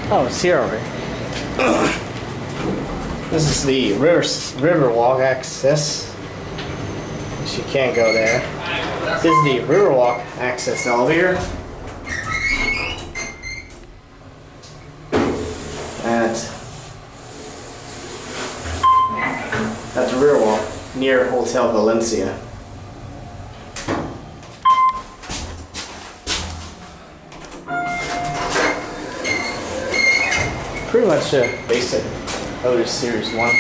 Oh, it's here already. This is the Riverwalk access. You can't go there. This is the Riverwalk access elevator. At the Riverwalk near Hotel Valencia. Pretty much basic Otis Series 1.